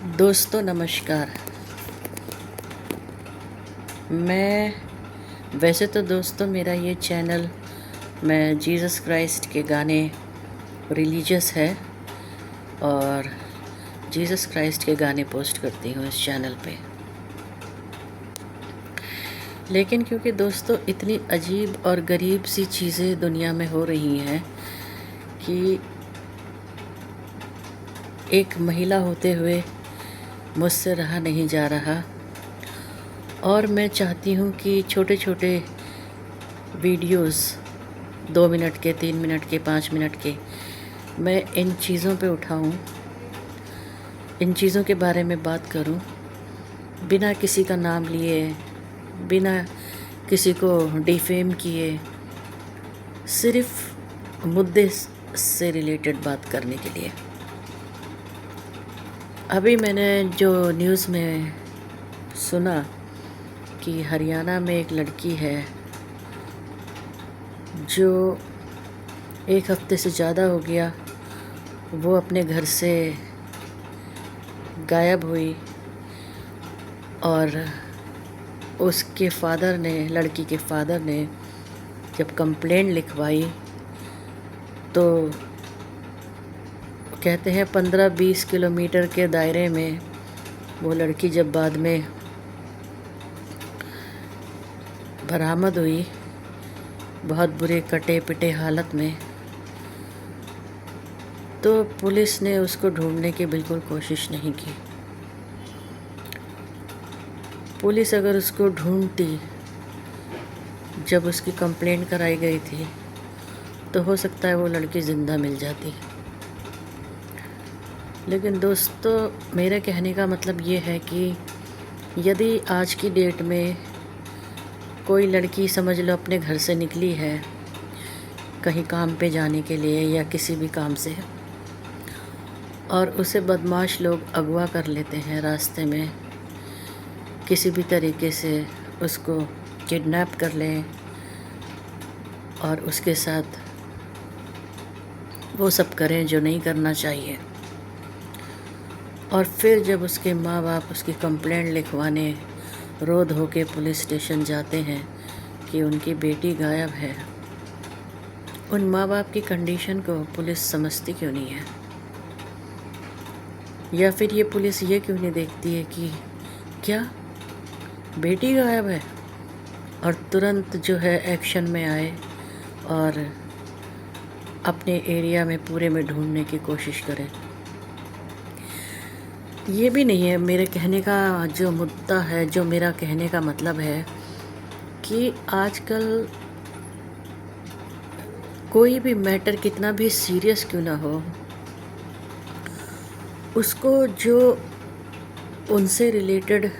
दोस्तों नमस्कार। मैं वैसे तो दोस्तों मेरा ये चैनल मैं जीसस क्राइस्ट के गाने रिलीजियस है और जीसस क्राइस्ट के गाने पोस्ट करती हूँ इस चैनल पे। लेकिन क्योंकि दोस्तों इतनी अजीब और गरीब सी चीज़ें दुनिया में हो रही हैं कि एक महिला होते हुए मुझसे रहा नहीं जा रहा और मैं चाहती हूँ कि छोटे छोटे वीडियोस 2 मिनट के, 3 मिनट के, 5 मिनट के मैं इन चीज़ों पे उठाऊँ, इन चीज़ों के बारे में बात करूँ, बिना किसी का नाम लिए, बिना किसी को डिफेम किए, सिर्फ मुद्दे से रिलेटेड बात करने के लिए। अभी मैंने जो न्यूज़ में सुना कि हरियाणा में एक लड़की है जो 1 हफ्ते से ज़्यादा हो गया, वो अपने घर से गायब हुई और उसके फादर ने, लड़की के फादर ने जब कंप्लेंट लिखवाई तो कहते हैं 15-20 किलोमीटर के दायरे में वो लड़की जब बाद में बरामद हुई, बहुत बुरे कटे पिटे हालत में, तो पुलिस ने उसको ढूंढने की बिल्कुल कोशिश नहीं की। पुलिस अगर उसको ढूंढती जब उसकी कंप्लेंट कराई गई थी तो हो सकता है वो लड़की ज़िंदा मिल जाती। लेकिन दोस्तों मेरे कहने का मतलब ये है कि यदि आज की डेट में कोई लड़की समझ लो अपने घर से निकली है कहीं काम पे जाने के लिए या किसी भी काम से, और उसे बदमाश लोग अगवा कर लेते हैं रास्ते में, किसी भी तरीके से उसको किडनैप कर लें और उसके साथ वो सब करें जो नहीं करना चाहिए, और फिर जब उसके माँ बाप उसकी कंप्लेंट लिखवाने रो धो के पुलिस स्टेशन जाते हैं कि उनकी बेटी गायब है, उन माँ बाप की कंडीशन को पुलिस समझती क्यों नहीं है? या फिर ये पुलिस ये क्यों नहीं देखती है कि क्या बेटी गायब है और तुरंत जो है एक्शन में आए और अपने एरिया में पूरे में ढूंढने की कोशिश करें? ये भी नहीं है मेरे कहने का जो मुद्दा है, जो मेरा कहने का मतलब है कि आजकल कोई भी मैटर कितना भी सीरियस क्यों ना हो, उसको जो उनसे रिलेटेड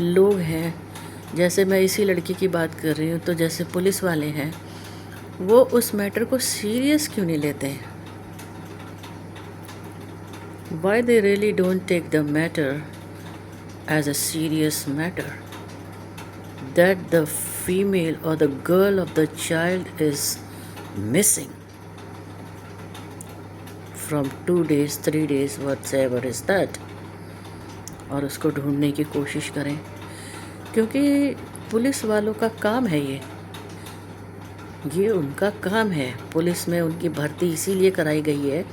लोग हैं, जैसे मैं इसी लड़की की बात कर रही हूँ, तो जैसे पुलिस वाले हैं, वो उस मैटर को सीरियस क्यों नहीं लेते हैं? Why they really don't take the matter as a serious matter that the female or the girl of the child is missing from 2 days, 3 days, whatever is that, और उसको ढूंढने की कोशिश करें, क्योंकि पुलिस वालों का काम है ये उनका काम है। पुलिस में उनकी भर्ती इसीलिए कराई गई है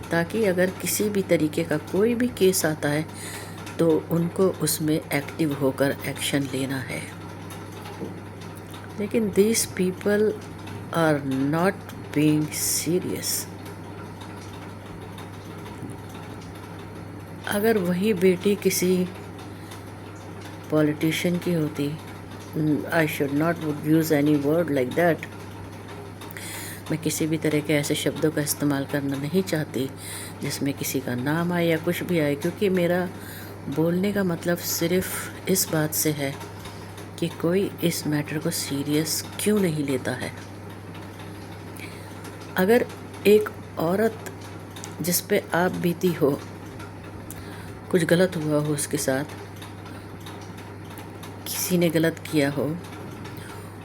ताकि अगर किसी भी तरीके का कोई भी केस आता है तो उनको उसमें एक्टिव होकर एक्शन लेना है। लेकिन these people are not being serious। अगर वही बेटी किसी पॉलिटिशियन की होती, I should not use any word like that, मैं किसी भी तरह के ऐसे शब्दों का इस्तेमाल करना नहीं चाहती जिसमें किसी का नाम आए या कुछ भी आए, क्योंकि मेरा बोलने का मतलब सिर्फ इस बात से है कि कोई इस मैटर को सीरियस क्यों नहीं लेता है। अगर एक औरत जिस पे आप बीती हो, कुछ गलत हुआ हो उसके साथ, किसी ने गलत किया हो,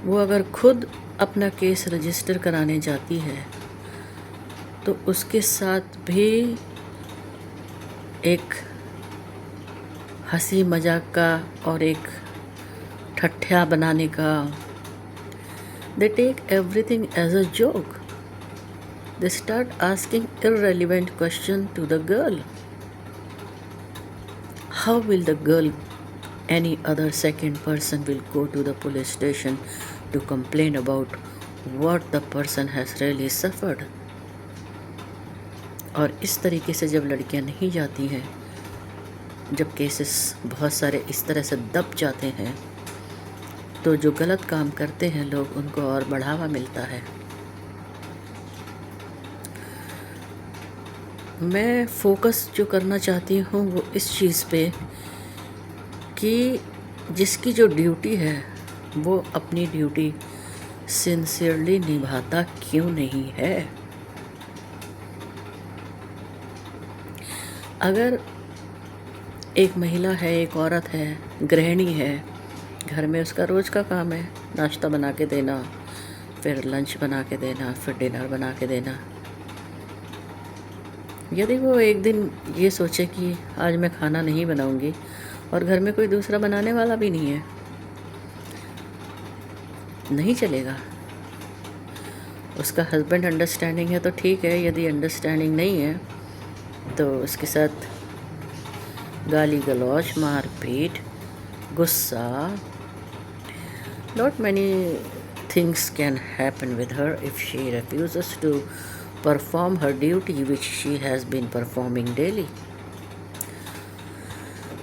वो अगर खुद अपना केस रजिस्टर कराने जाती है तो उसके साथ भी एक हंसी मजाक का और एक ठट्ठा बनाने का। They take everything as a joke. They start asking irrelevant question to the girl. How will the girl, any other second person will go to the police station to complain about what the person has really suffered? और इस तरीके से जब लड़कियां नहीं जाती हैं, जब केसेस बहुत सारे इस तरह से दब जाते हैं, तो जो गलत काम करते हैं लोग, उनको और बढ़ावा मिलता है। मैं फोकस जो करना चाहती हूँ वो इस चीज़ पे कि जिसकी जो ड्यूटी है वो अपनी ड्यूटी सिंसियरली निभाता क्यों नहीं है। अगर एक महिला है, एक औरत है, गृहिणी है, घर में उसका रोज़ का काम है नाश्ता बना के देना, फिर लंच बना के देना, फिर डिनर बना के देना। यदि वो एक दिन ये सोचे कि आज मैं खाना नहीं बनाऊंगी और घर में कोई दूसरा बनाने वाला भी नहीं है, नहीं चलेगा। उसका हस्बैंड अंडरस्टैंडिंग है तो ठीक है, यदि अंडरस्टैंडिंग नहीं है तो उसके साथ गाली गलौज, मारपीट, गुस्सा, not many things can happen with her if she refuses to perform her duty which she has been performing daily.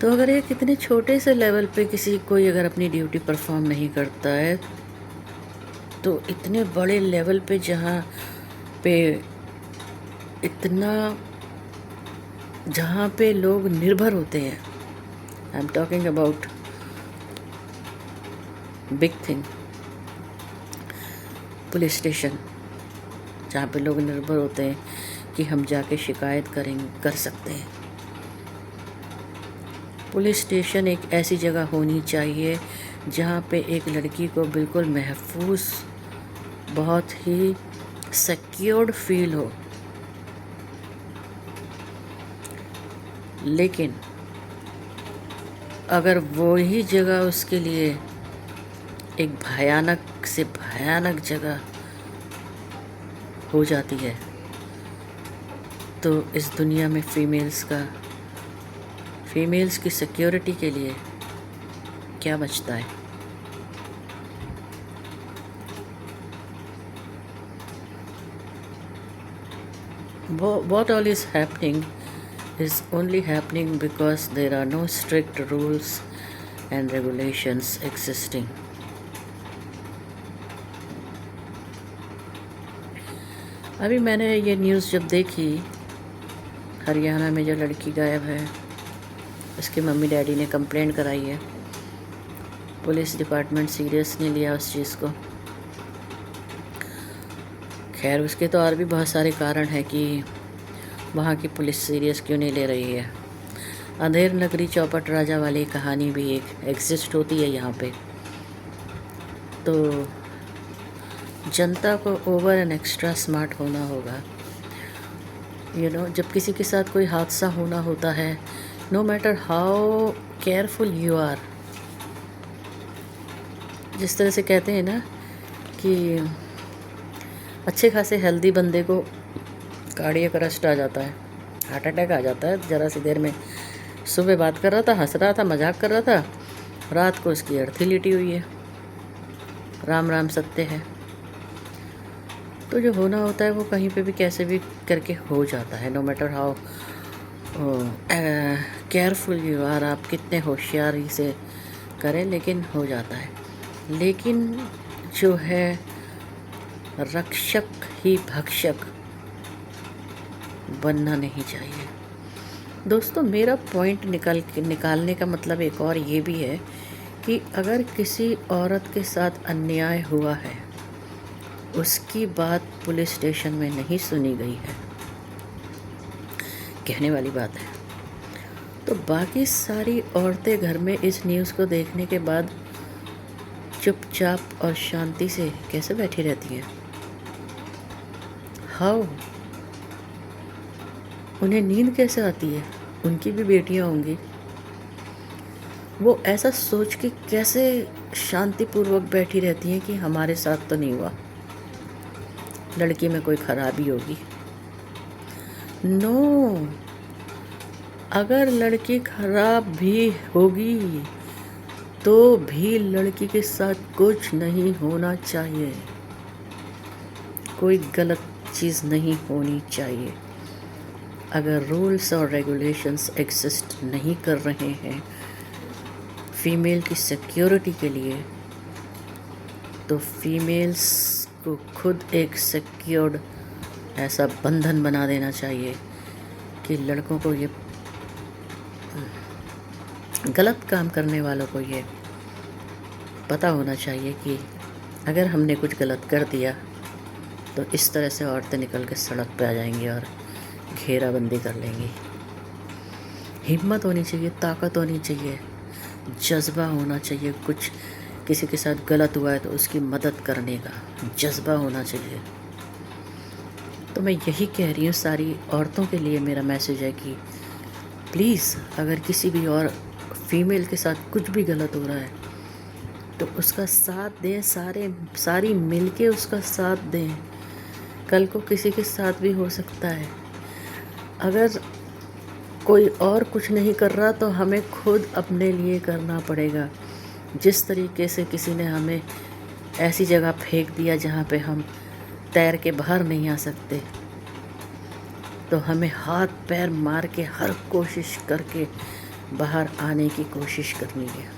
तो अगर एक इतने छोटे से लेवल पे किसी कोई अगर अपनी ड्यूटी परफॉर्म नहीं करता है, तो इतने बड़े लेवल पे जहाँ पे लोग निर्भर होते हैं, I am talking about big thing, police station, जहाँ पे लोग निर्भर होते हैं कि हम जाके शिकायत कर सकते हैं। पुलिस स्टेशन एक ऐसी जगह होनी चाहिए जहाँ पे एक लड़की को बिल्कुल महफूज, बहुत ही सिक्योर्ड फील हो। लेकिन अगर वो ही जगह उसके लिए एक भयानक से भयानक जगह हो जाती है, तो इस दुनिया में फीमेल्स की सिक्योरिटी के लिए क्या बचता है। What all is happening is only happening because there are no strict rules and regulations existing. अभी मैंने ये न्यूज़ जब देखी, हरियाणा में जो लड़की गायब है, उसके मम्मी डैडी ने कंप्लेंट कराई है। पुलिस डिपार्टमेंट सीरियस नहीं लिया उस चीज़ को। खैर, उसके तो और भी बहुत सारे कारण हैं कि वहाँ की पुलिस सीरियस क्यों नहीं ले रही है। अंधेर नगरी चौपट राजा वाली कहानी भी एक एग्जिस्ट होती है यहाँ पे। तो जनता को ओवर एंड एक्स्ट्रा स्मार्ट होना होगा। जब किसी के साथ कोई हादसा होना होता है, no matter how careful you are, जिस तरह से कहते हैं ना कि अच्छे खासे हेल्दी बंदे को कार्डियक अरेस्ट आ जाता है, हार्ट अटैक आ जाता है ज़रा सी देर में। सुबह बात कर रहा था, हंस रहा था, मजाक कर रहा था, रात को उसकी अर्थी लिटी हुई है। राम राम सत्य है। तो जो होना होता है वो कहीं पे भी कैसे भी करके हो जाता है, no matter how careful you are, आप कितने होशियारी से करें, लेकिन हो जाता है। लेकिन जो है रक्षक ही भक्षक बनना नहीं चाहिए। दोस्तों, मेरा पॉइंट निकालने का मतलब एक और ये भी है कि अगर किसी औरत के साथ अन्याय हुआ है, उसकी बात पुलिस स्टेशन में नहीं सुनी गई है, कहने वाली बात है, तो बाकी सारी औरतें घर में इस न्यूज़ को देखने के बाद चुपचाप और शांति से कैसे बैठी रहती हैं? हाउ? उन्हें नींद कैसे आती है? उनकी भी बेटियां होंगी, वो ऐसा सोच के कैसे शांतिपूर्वक बैठी रहती हैं कि हमारे साथ तो नहीं हुआ, लड़की में कोई खराबी होगी। नो, अगर लड़की खराब भी होगी तो भी लड़की के साथ कुछ नहीं होना चाहिए, कोई गलत चीज़ नहीं होनी चाहिए। अगर रूल्स और रेगुलेशंस एग्जिस्ट नहीं कर रहे हैं फीमेल की सिक्योरिटी के लिए, तो फीमेल्स को खुद एक सिक्योर्ड ऐसा बंधन बना देना चाहिए कि लड़कों को ये, गलत काम करने वालों को ये पता होना चाहिए कि अगर हमने कुछ गलत कर दिया तो इस तरह से औरतें निकल के सड़क पे आ जाएंगी और घेराबंदी कर लेंगी। हिम्मत होनी चाहिए, ताकत होनी चाहिए, जज्बा होना चाहिए। कुछ किसी के साथ गलत हुआ है तो उसकी मदद करने का जज्बा होना चाहिए। तो मैं यही कह रही हूँ, सारी औरतों के लिए मेरा मैसेज है कि प्लीज़ अगर किसी भी और फीमेल के साथ कुछ भी गलत हो रहा है तो उसका साथ दें, सारी मिलके उसका साथ दें। कल को किसी के साथ भी हो सकता है। अगर कोई और कुछ नहीं कर रहा तो हमें खुद अपने लिए करना पड़ेगा। जिस तरीके से किसी ने हमें ऐसी जगह फेंक दिया जहाँ पे हम तैर के बाहर नहीं आ सकते, तो हमें हाथ पैर मार के हर कोशिश करके बाहर आने की कोशिश करनी है।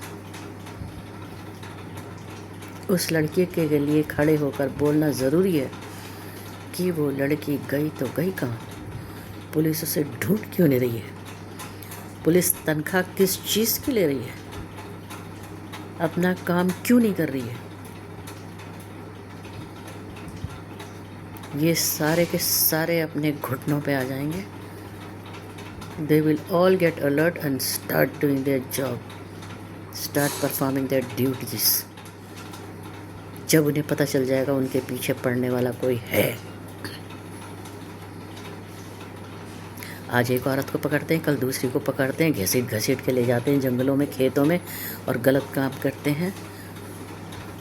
उस लड़के के लिए खड़े होकर बोलना ज़रूरी है कि वो लड़की गई तो गई कहाँ, पुलिस उसे ढूंढ क्यों नहीं रही है, पुलिस तनख्वाह किस चीज़ की ले रही है, अपना काम क्यों नहीं कर रही है। ये सारे के सारे अपने घुटनों पे आ जाएंगे। They will all get alert and start doing their job, start performing their duties। जब उन्हें पता चल जाएगा उनके पीछे पड़ने वाला कोई है। आज एक औरत को पकड़ते हैं, कल दूसरी को पकड़ते हैं, घसीट घसीट के ले जाते हैं जंगलों में, खेतों में और गलत काम करते हैं।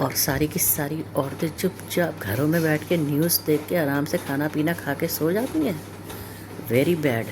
और सारी की सारी औरतें चुपचाप घरों में बैठ के न्यूज़ देख के आराम से खाना पीना खा के सो जाती हैं। Very bad.